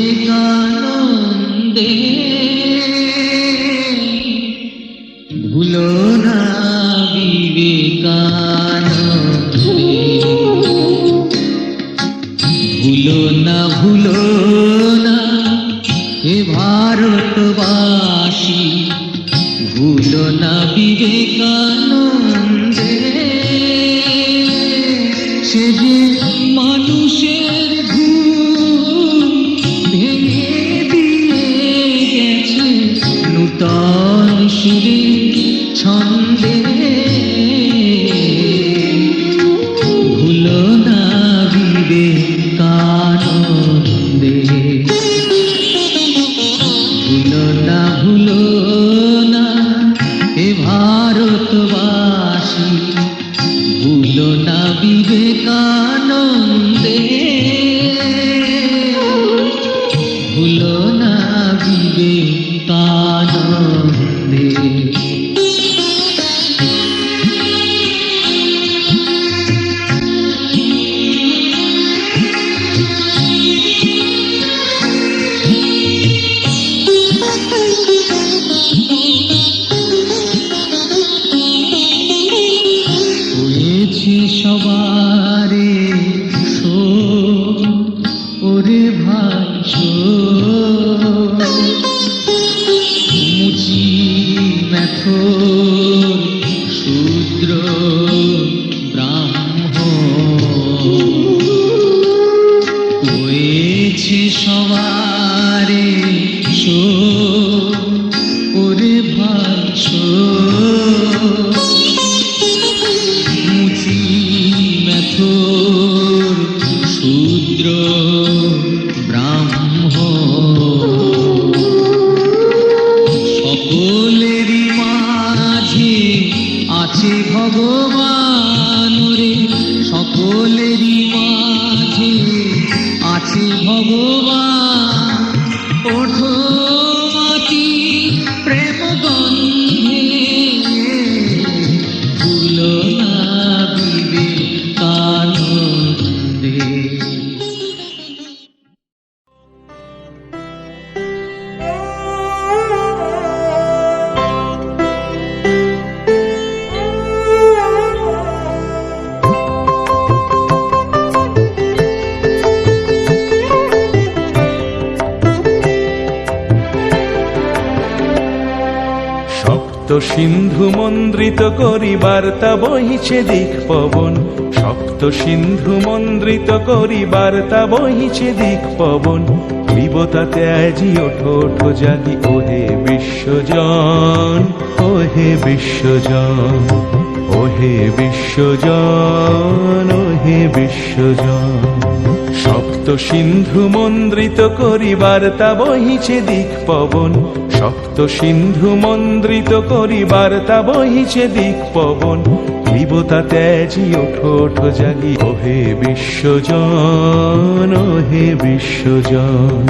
বিবেকানন্দে ভুলো না বিবেকানন্দে ভুলো না ভুলো না হে ভারতবাসী ভুলো না বিবেকানন্দে সে যে মানুষের ঘুম ভেঙে দিয়ে গেছে নূতন সুরে ছন্দে ভুলো না বিবেকানন্দে ভুলো না হে ভারতবাসী ভুলো না বিবেকানন্দে ভুলো না বিবেকানন্দে সবারে শোন ওরে ভাই শোন মুচি মেথর শূদ্র ব্রাহ্মণ হয়েছে সবারে শোন ওরে ভাই শোন শূদ্র ব্রাহ্মণ সকলেরই মাঝে আছে ভগবান রে সকলেরই মাঝে আছে ভগবান ওঠো মাটি প্রেম গন্ধে ভুলো না বিবেকানন্দে সিন্ধু মন্দ্রিত করি বার্তা বহিছে দিক পবন সপ্ত সিন্ধু মন্দ্রিত করি বার্তা বহিছে দিক পবন ক্লীবতাতে আজি ওঠো ওঠো জাগি ওহে বিশ্বজন ওহে বিশ্বজন ওহে বিশ্বজন ওহে বিশ্বজন সপ্ত সিন্ধু মন্দ্রিত করি বার্তা বহিছে দিক পবন সপ্ত সিন্ধু মন্দ্রিত করি বার্তা বহিছে দিক পবন ক্লীবতাতে আজি ওঠো ওঠো জাগি ওহে বিশ্বজন ওহে বিশ্বজন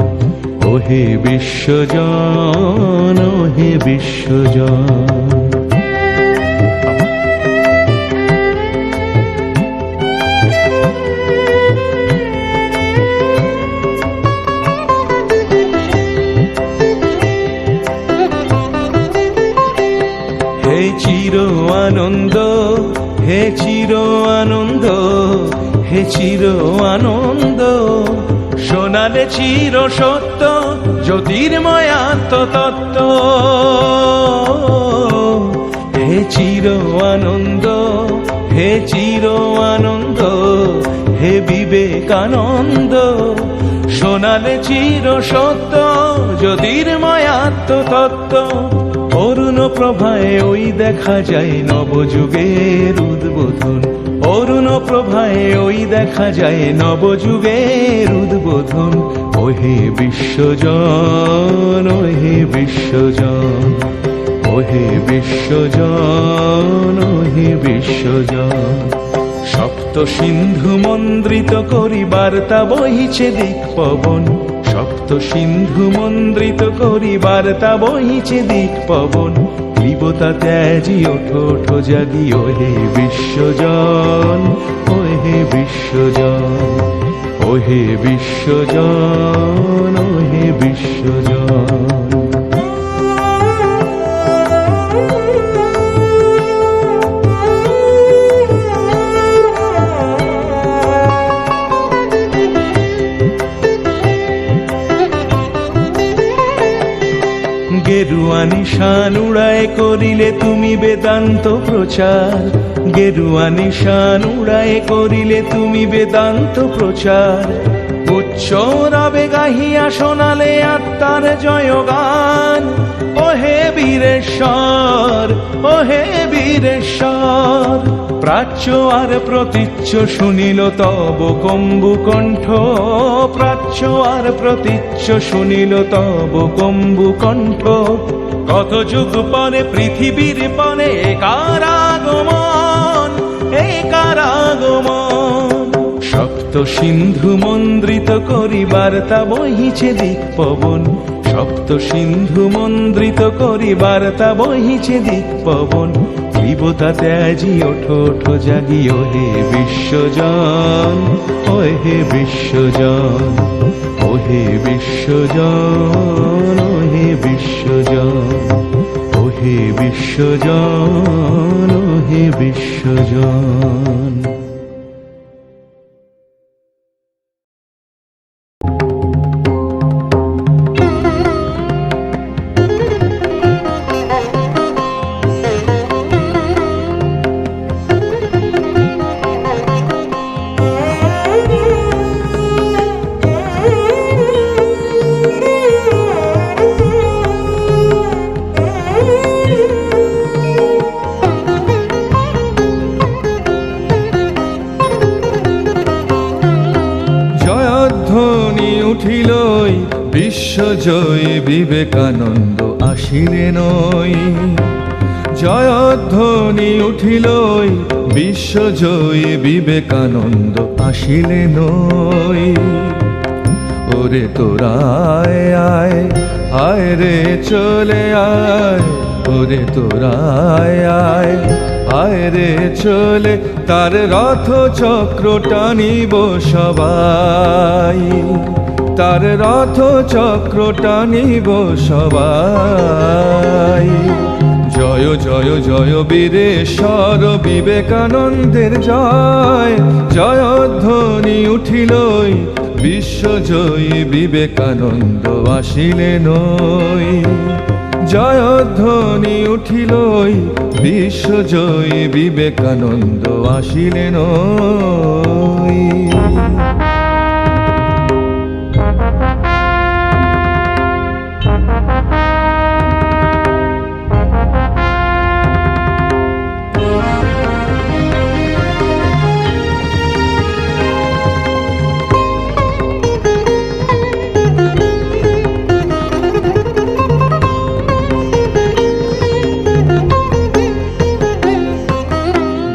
ওহে বিশ্বজন ওহে বিশ্বজন হে চির আনন্দ হে চির আনন্দ হে চির আনন্দ শোনালে চির সত্য জ্যোতির্ময় আত্মতত্ত্ব হে চির আনন্দ হে চির আনন্দ হে বিবেকানন্দ শোনালে চির সত্য জ্যোতির্ময় আত্মতত্ত্ব অরুণ প্রভায় ওই দেখা যায় নবযুগের উদ্বোধন অরুণ প্রভায় ওই দেখা যায় নবযুগের উদ্বোধন ওহে বিশ্বজন ওহে বিশ্বজন ওহে বিশ্বজন ওহে বিশ্বজন সপ্ত সিন্ধু মন্দ্রিত করি বার্তা বহিছে দিক পবন সপ্ত সিন্ধু মন্দ্রিত করি বার্তা বহিছে দিক পবন ক্লীবতাতে আজি ওঠো ওঠো জাগি ওহে বিশ্বজন ওহে বিশ্বজন ওহে বিশ্বজন, ওহে বিশ্বজন। গেরুয়া নিশান উড়ায় করিলে তুমি বেদান্ত প্রচার, গেরুয়া নিশান উড়ায় করিলে তুমি বেদান্ত প্রচার। উচ্চ রাবে গাহিয়া শোনালে আত্মার জয়গান, ওহে বীরেশ্বর, ওহে বীরেশ্বর। প্রাচ্য আর প্রতীচ্য শুনিল তব কম্বু কণ্ঠ, প্রাচ্য আর প্রতীচ্য শুনিল তব কম্বু কণ্ঠ। কত যুগ পরে পৃথিবীর পরে একার আগমন, একার আগমন। সপ্ত সিন্ধু মন্দ্রিত করি বার্তা বহিছে দিক পবন, সপ্ত সিন্ধু মন্দ্রিত করি বার্তা বহিছে দিক পবন। ক্লীবতা ত্যাজি ওঠো ওঠো জাগি ওহে বিশ্বজন, ওহে বিশ্বজন, ওহে বিশ্বজন, ওহে বিশ্বজন, ওহে বিশ্বজন, ওহে বিশ্বজন। উঠিলই বিশ্বজয়ী বিবেকানন্দ আসিলেন, জয়ধ্বনি উঠিলই বিশ্বজয়ী বিবেকানন্দ আসিলেন। ওরে তোরা আয় আয়, আয় রে চলে আয়, ওরে তোরা আয় আয়, আয় রে চলে তার রথ চক্র টানিব সবাই, তার রথ চক্র টানিব সবাই। জয় জয় জয় বীরেশ্বর বিবেকানন্দের জয়, জয়ধ্বনি উঠিলই বিশ্বজয়ী বিবেকানন্দ আসিলেন। জয়ধ্বনি উঠিলই বিশ্বজয়ী বিবেকানন্দ আসিলেন।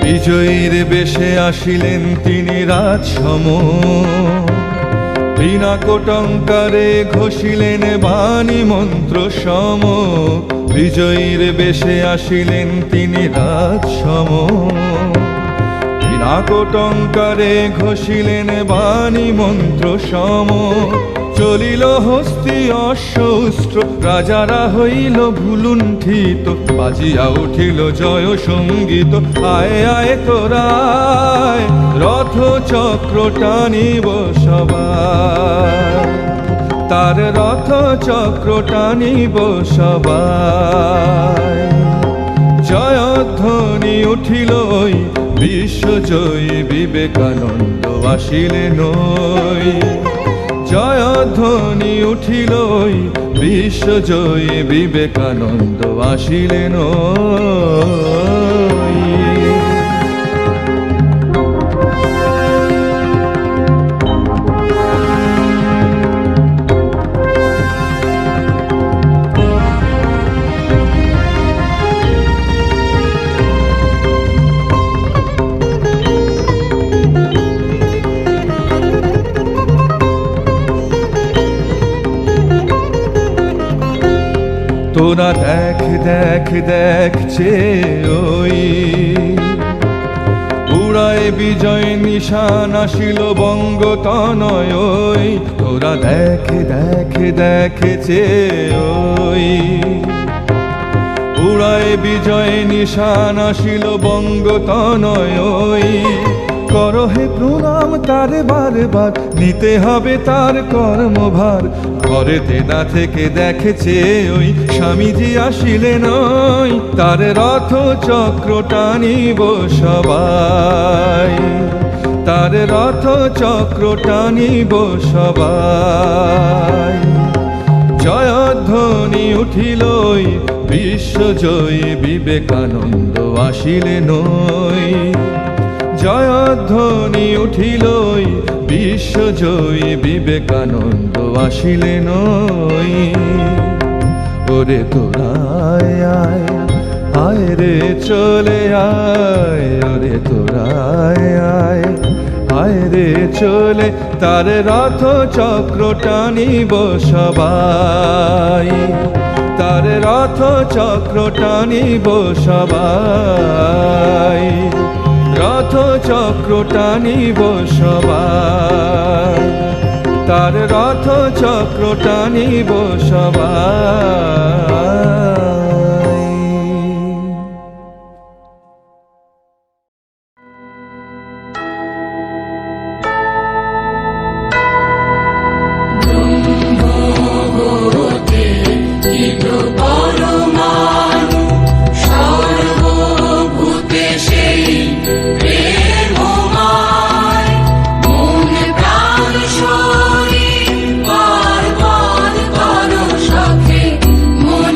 বিজয়ীর বেশে আসিলেন তিনি রাজসম, বিনা কোটঙ্কারে ঘোষিলেন বাণী মন্ত্র সম। বিজয়ীর বেশে আসিলেন তিনি রাজসম, বিনা কোটঙ্কারে ঘোষিলেন বাণী মন্ত্র সম। চলিল হস্তি অশ্বস্ত্র, রাজারা হইল ভুলুণ্ঠিত, বাজিয়া উঠিল জয় সঙ্গীত। আয় আয় তোরা আয়, রথ চক্র টানিব সবাই, তার রথ চক্র টানিব সবাই। জয়ধ্বনি উঠিলই বিশ্বজয়ী বিবেকানন্দ আসিলেন। জয়ধ্বনি উঠিলই বিশ্বজয়ী বিবেকানন্দ আসিলেন। তোরা দেখ দেখ দেখছে ওই উড়ায় বিজয় নিশান আসিল বঙ্গতনয় ওই তোরা দেখে দেখে দেখেছে ওই উড়ায় বিজয় নিশান আসিল বঙ্গতনয় ওই করহে প্রণাম তার বারবার নিতে হবে তার কর্মভার ঘরেতে না থেকে দেখেছে ওই স্বামীজি আসিলেন ওই তার রথ চক্র টানিব সবাই তার রথ চক্র টানিব সবাই জয়ধ্বনি উঠিলই বিশ্বজয়ী বিবেকানন্দ আসিলেন ওই জয়ধ্বনি উঠিলই বিশ্বজয়ী বিবেকানন্দ আসিলেন ওই ওরে তোরায় আয় আয় রে চলে আয় ওরে তোরায় আয় আয় রে চলে তার রথ চক্র টানিব সবাই তার রথ চক্র টানিব সবাই রথ চক্র টানিব সবাই তার রথ চক্র টানিব সবাই পরমাণু সর্বভূতে সেই প্রেমময় মন প্রাণ শরীর পার্বণ করো সখে মন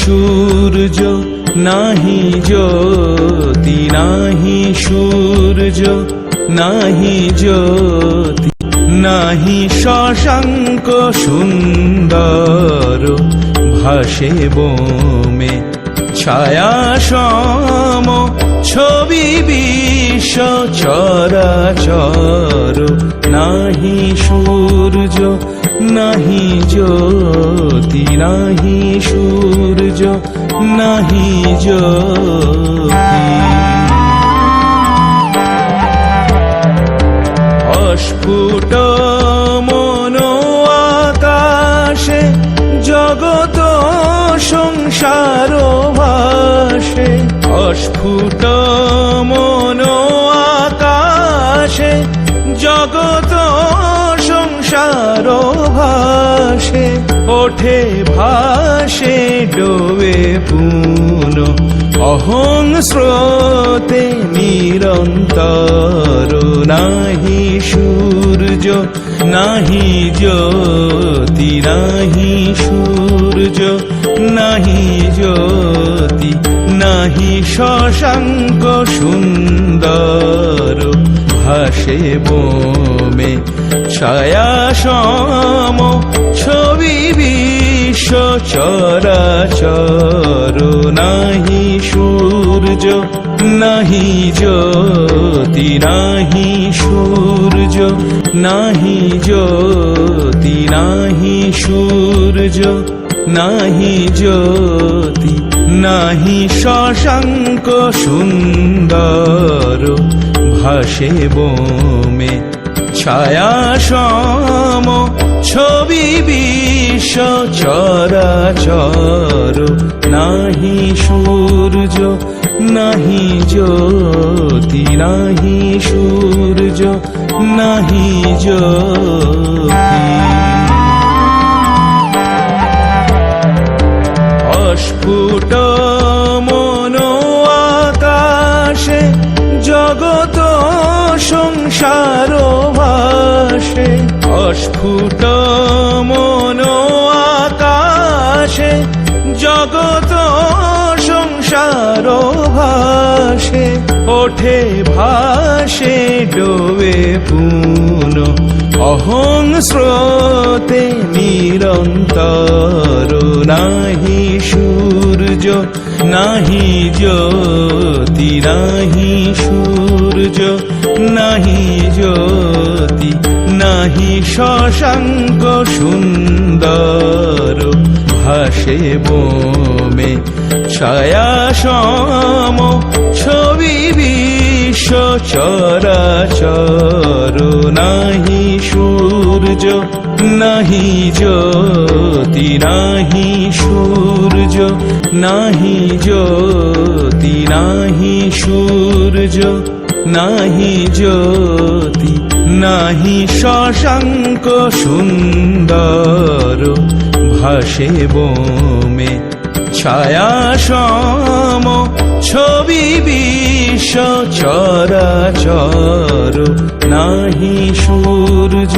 সূর্য নাহি জ্যোতি, নাহি সূর্য নাহি জ্যোতি, নাহি শশাঙ্ক সুন্দর, ভাসে বোমে ছায়া সম ছবি বিশ্ব চরাচর, নাহি সূর্য নাহি জ্যোতি, নাহি সূর্য নাহি জ্যোতি। অস্ফুট মন আকাশে জগত সংসার ভাসে, অস্ফুট মন আকাশে জগত সংসার ভাসে, ওঠে ভাসে ডোবে পুন অহং স্রোতে নিরন্তর, নাহি সূর্য নাহি জ্যোতি, নাহি সূর্য নাহি জ্যোতি, নাহি শশাঙ্ক সুন্দর, ভাসে বোমে ছায়া সম ছবি বিশ্ব চরাচর, নাহি সূর্য নাহি জ্যোতি, নাহি সূর্য নাহি জ্যোতি, নাহি সূর্য নাহি জ্যোতি, নাহি শশাঙ্ক সুন্দর, ভাসে বোমে ছায়া সম ছবি বিশ্ব চরাচর, নাহি সূর্য নাহি জ্যোতি, নাহি সূর্য নাহি জ্যোতি। অস্ফুট মন আকাশে জগত সংসার ভাসে, অস্ফুট মন আকাশে জগত সংসার ভাসে, ওঠে ভাসে ডোবে পুন অহং স্রোতে নিরন্তর, নাহি সূর্য নাহি জ্যোতি, নাহি সূর্য নাহি জ্যোতি, নাহি শশাঙ্ক সুন্দর, ভাসে বোমে ছায়া সম ছবি বিশ্ব চরাচর, নাহি সূর্য নাহি জ্যোতি, নাহি সূর্য নাহি জ্যোতি, নাহি সূর্য নাহি জ্যোতি, নাহি শশাঙ্ক সুন্দর, ভাসে বোমে ছায়া সম ছবি বিশ্ব চরাচর, নাহি সূর্য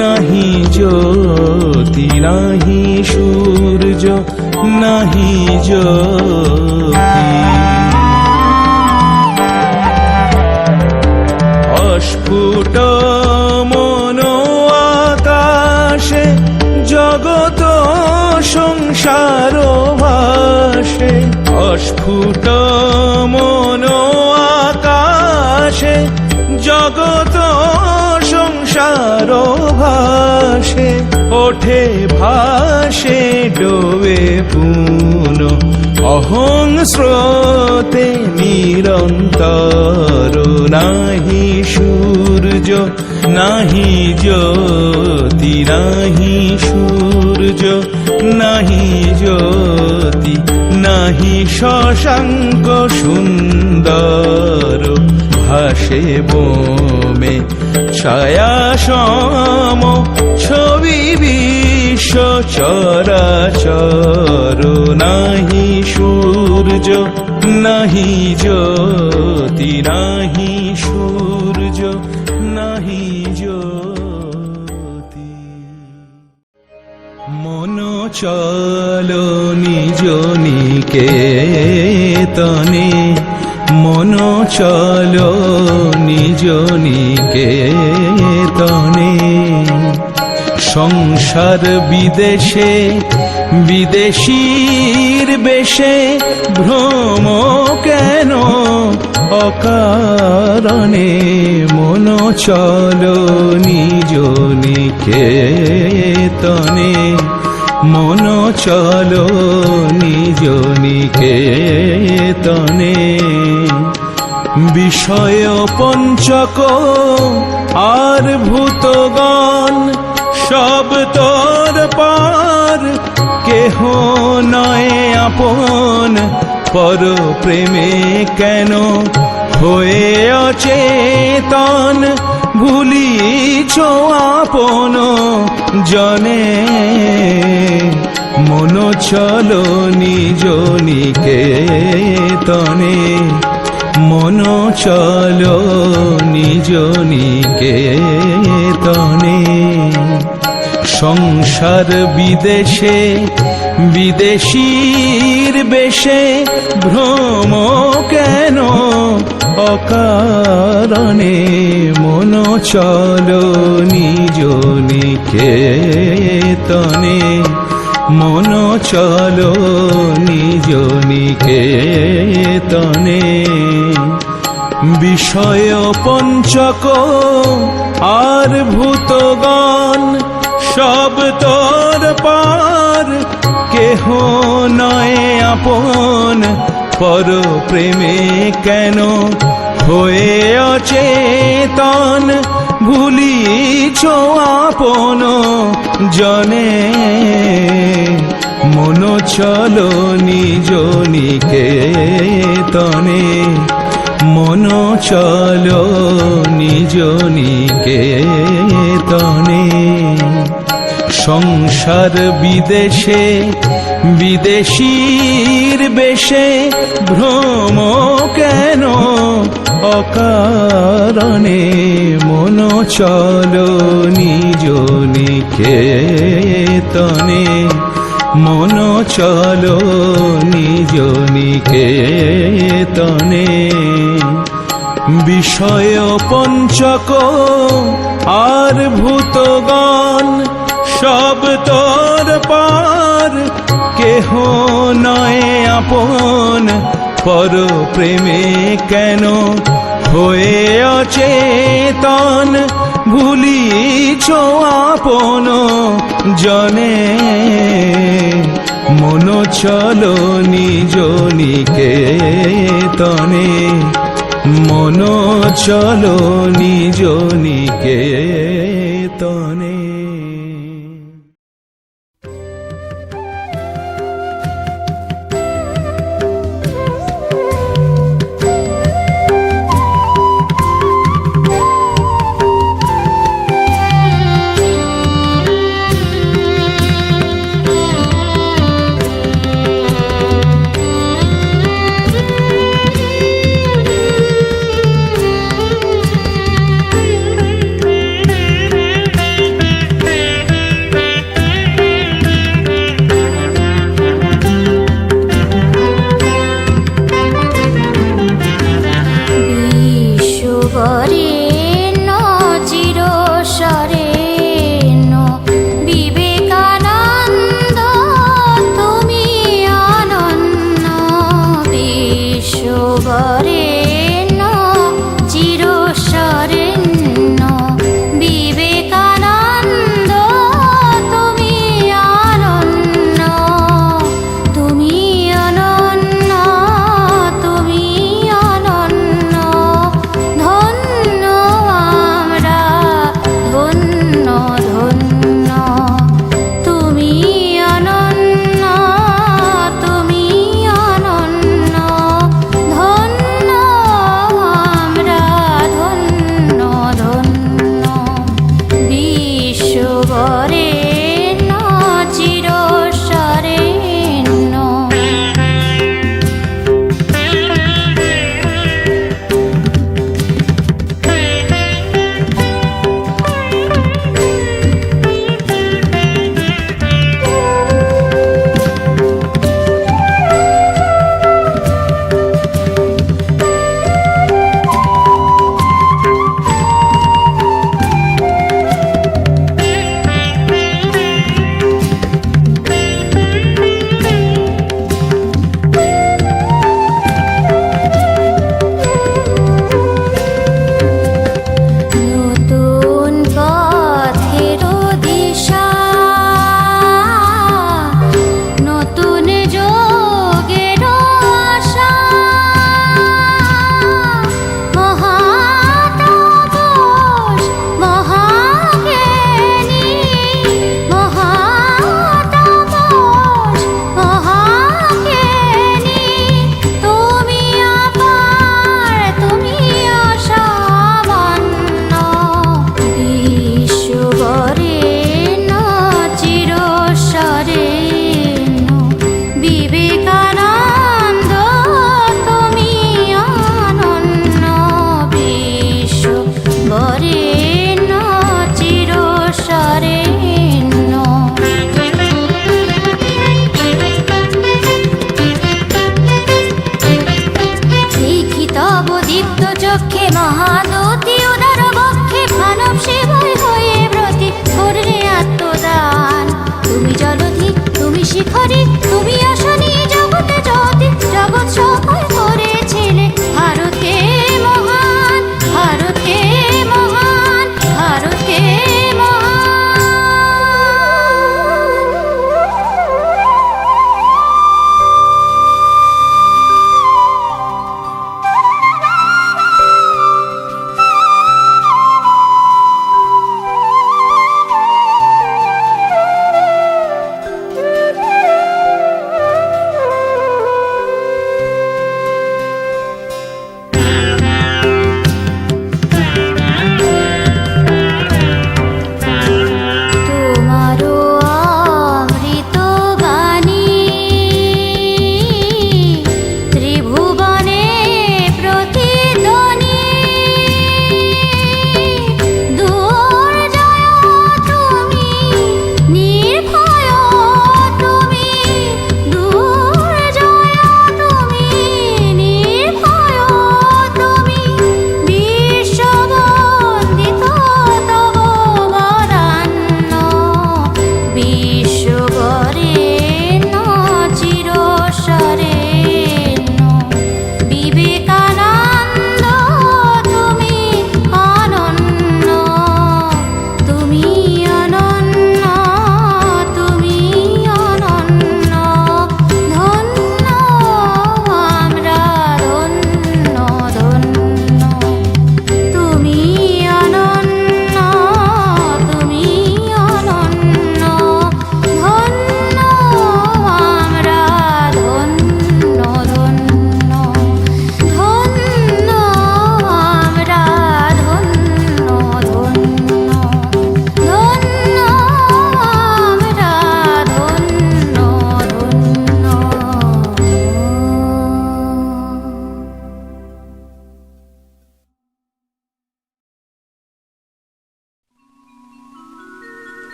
নাহি জ্যোতি, নাহি সূর্য নাহি জ্যোতি। অস্ফুট মন আকাশে জগত সংসার ভাসে, অস্ফুট মন আকাশে জগত সংসার ভাসে, ওঠে ভাসে ডোবে পুন অহং স্রোতে নিরন্তর, নাহি সূর্য নাহি জ্যোতি, নাহি সূর্য নাহি জ্যোতি, নাহি শশাঙ্ক সুন্দর, ভাসে বোমে ছায়া সম ছবি বিশ্ব চরাচর, নাহি সূর্য নাহি জ্যোতি, নাহি সূর্য নাহি জ্যোতি। মন চলো নিজ নিকেতনে, মন চলো নিজ নিকেতনে। সংসার বিদেশে বিদেশীর বেশে ভ্রম কেন অকারণে, মন চলো নিজ নিকেতনে, মন চলো নিজ নিকেতনে। বিষয় পঞ্চক আর ভূতগণ সব তোর পার, কেহ নয় আপন পর প্রেমে কেন হয়ে অচেতন, ভুলিছ আপন জনে। মন চলো নিজ নিকেতনে, মন চলো নিজ নিকেতনে। সংসার বিদেশে বিদেশীর বেশে ভ্রম কেন অকারণে, মন চলো নিজ নিকেতনে, মন চলো নিজ নিকেতনে। বিষয় পঞ্চক আর ভূতগণ সব তোর পার, কেহ নয় আপন পর প্রেমে কেন হয়ে অচেতন, ভুলিছ আপন জনে। মন চলো নিজ নিকেতনে, মন চলো নিজ নিকেতনে। সংসার বিদেশে বিদেশীর বেশে ভ্রম কেন অকারণে, মন চলো নিজ নিকেতনে, মন চলো নিজ নিকেতনে। বিষয় পঞ্চক আর ভূতগণ সব তোর পার, কেহ নয় আপন পর প্রেমে কেন হয়ে অচেতন, ভুলিছ আপন জনে। মন চলো নিজ নিকেতনে, মন চলো নিজ নিকেতনে।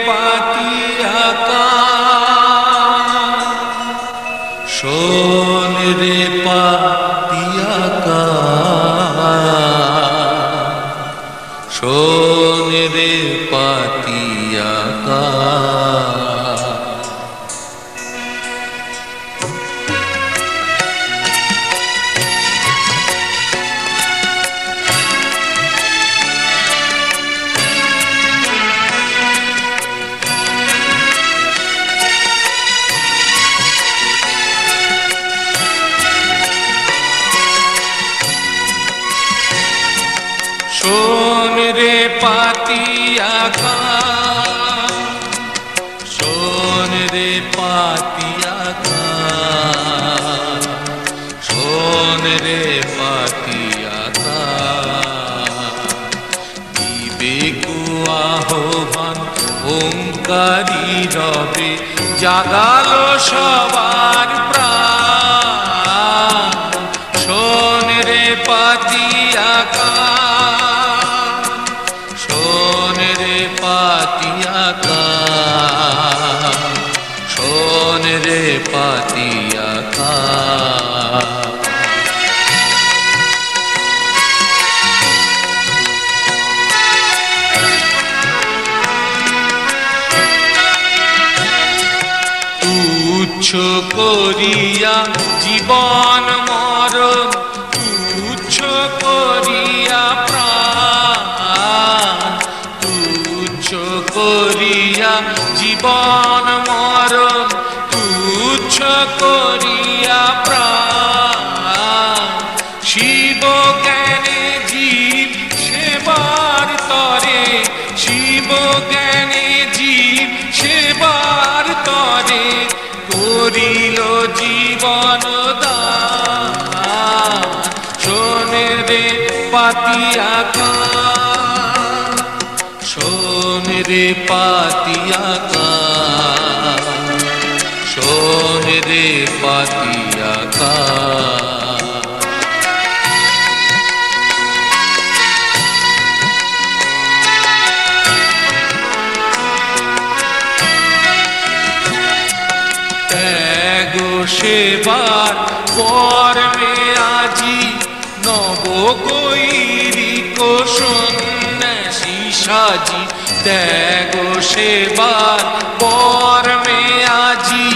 পাতিয়া শোন রে পাতিয়া শোন রে পাতিয়া শোন রে পাতিয়া শোন রে পাতিয়া শোন রে পাতিয়া বিবেক আহ্বান ওঙ্কারি রবে জাগালো সবার প্রাণ শোন রে পাতিয়া শোন রে পাতিয়া শোন রে পাতিয়া তুচ্ছ করিয়া জীবন মরণ তুচ্ছ করিয়া প্রাণ তুচ্ছ করিয়া জীবন মরণ তুচ্ছ করিয়া প্রাণ শিব জ্ঞানে জীব সেবার তরে শিব জ্ঞানে জীব সেবার তরে করিল জীবন দান শোন রে পাতিয়া শোন রে পাতিয়া শোন রে পাতিয়া সেবার পরমে আজি নব গৈরিক সন্ন্যাসী সাজি ত্যাগ সেবার পরমে আজি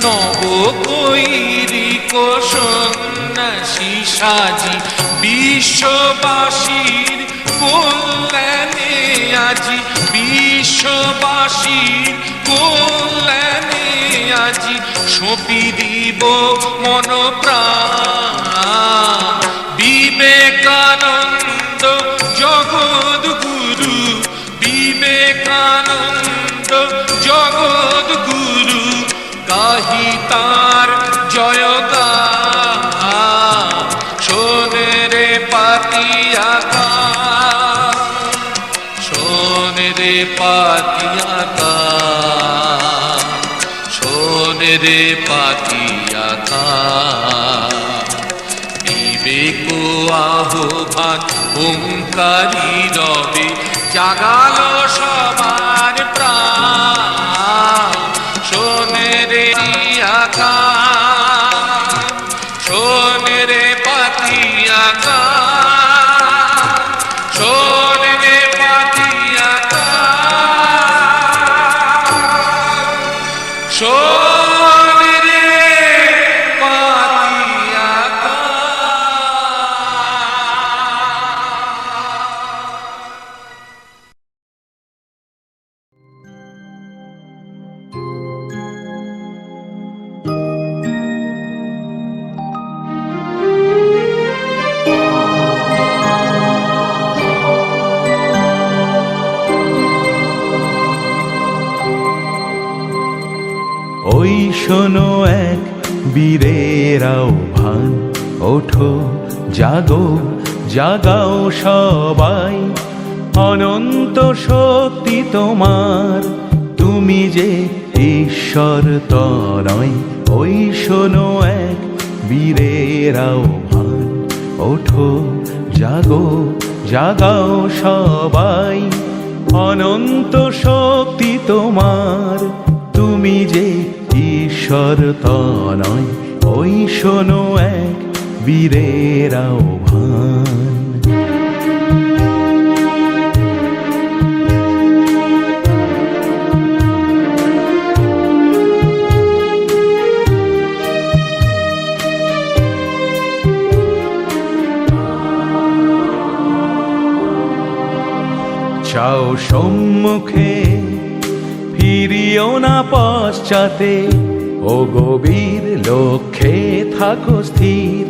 নব গৈরিক সন্ন্যাসী সাজি বিশ্ববাসীর কল্যাণে আজি বিশ্ববাসীর কল্যাণে আজি সঁপি দিব মন প্রাণ বিবেকানন্দ জগৎ গুরু বিবেকানন্দ জগৎ গুরু গাহি তার জয়গান শোন রে পাতিয়া শোন রে পাতিয়া শোন রে পাতিয়া বিবেক আহ্বান ওঙ্কারি রবে জাগালো সবার প্রাণ শোন রে শোন রে পাতিয়া শোন রে পাতিয়া শোন রে পাতিয়া ওই শোনো এক বীরের আহ্বান ওঠো জাগো জাগাও সবাই অনন্ত শক্তি তোমার তুমি যে ঈশ্বর তনয় ওই শোনো এক বীরের আহ্বান ওঠো জাগো জাগাও সবাই অনন্ত শক্তি তোমার, তুমি যে ঈশ্বর তনয়, ওই শোনো এক বীরের আহ্বান। চাও সম্মুখে, ফিরিও না পশ্চাতে, ও গভীর লক্ষ্যে থাকো স্থির।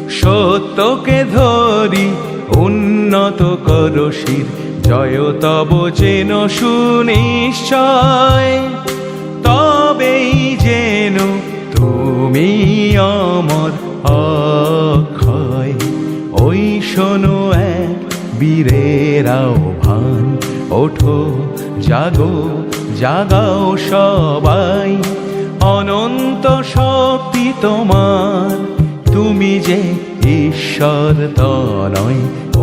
সত্যকে ধরি উন্নত করো শির, জয় তব যেন সুনিশ্চয়। তবেই যেন তুমি অমর অক্ষয়। ওই শোনো এক বীরের আহ্বান, ওঠো জাগো জাগাও সবাই। অনন্ত শক্তি তোমার, তুমি যে ঈশ্বর তনয়,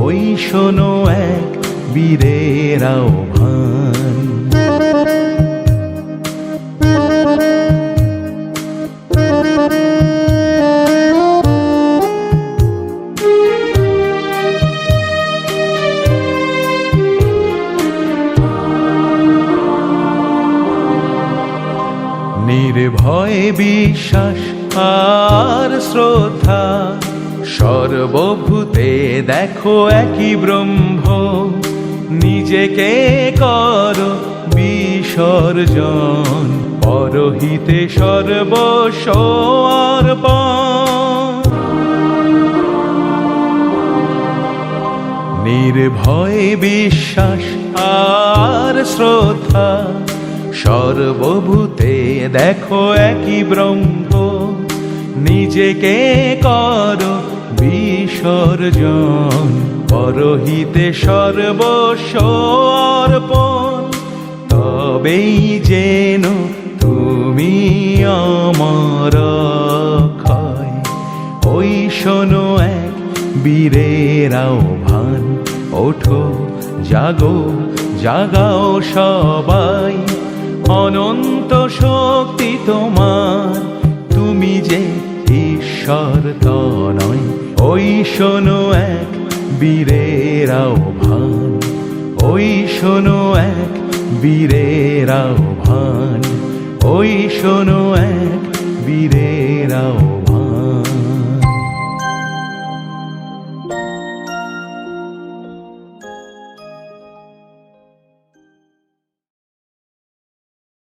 ওই শোনো এক বীরের আহ্বান। নির্ভয় বিশ্বাস আর শ্রদ্ধা, সর্বভূতে দেখো একই ব্রহ্ম। নিজেকে করো বিসর্জন, পরহিতে সর্বস্ব অর্পণ। নির্ভয় বিশ্বাস আর শ্রদ্ধা, সর্বভূতে দেখো একই ব্রহ্ম। নিজেকে করো বিসর্জন, পরহিতে সর্বস্ব অর্পণ। তবেই যেন তুমি অমর অক্ষয়। ওই শোনো এক বীরের আহ্বান, ওঠো জাগো জাগাও সবাই। অনন্ত শক্তি তোমার, তুমি যে ঈশ্বর তনয়, ওই শোনো এক বীরের আহ্বান। ওই শোনো এক বীরের আহ্বান, ওই শোনো এক বীরের আহ্বান।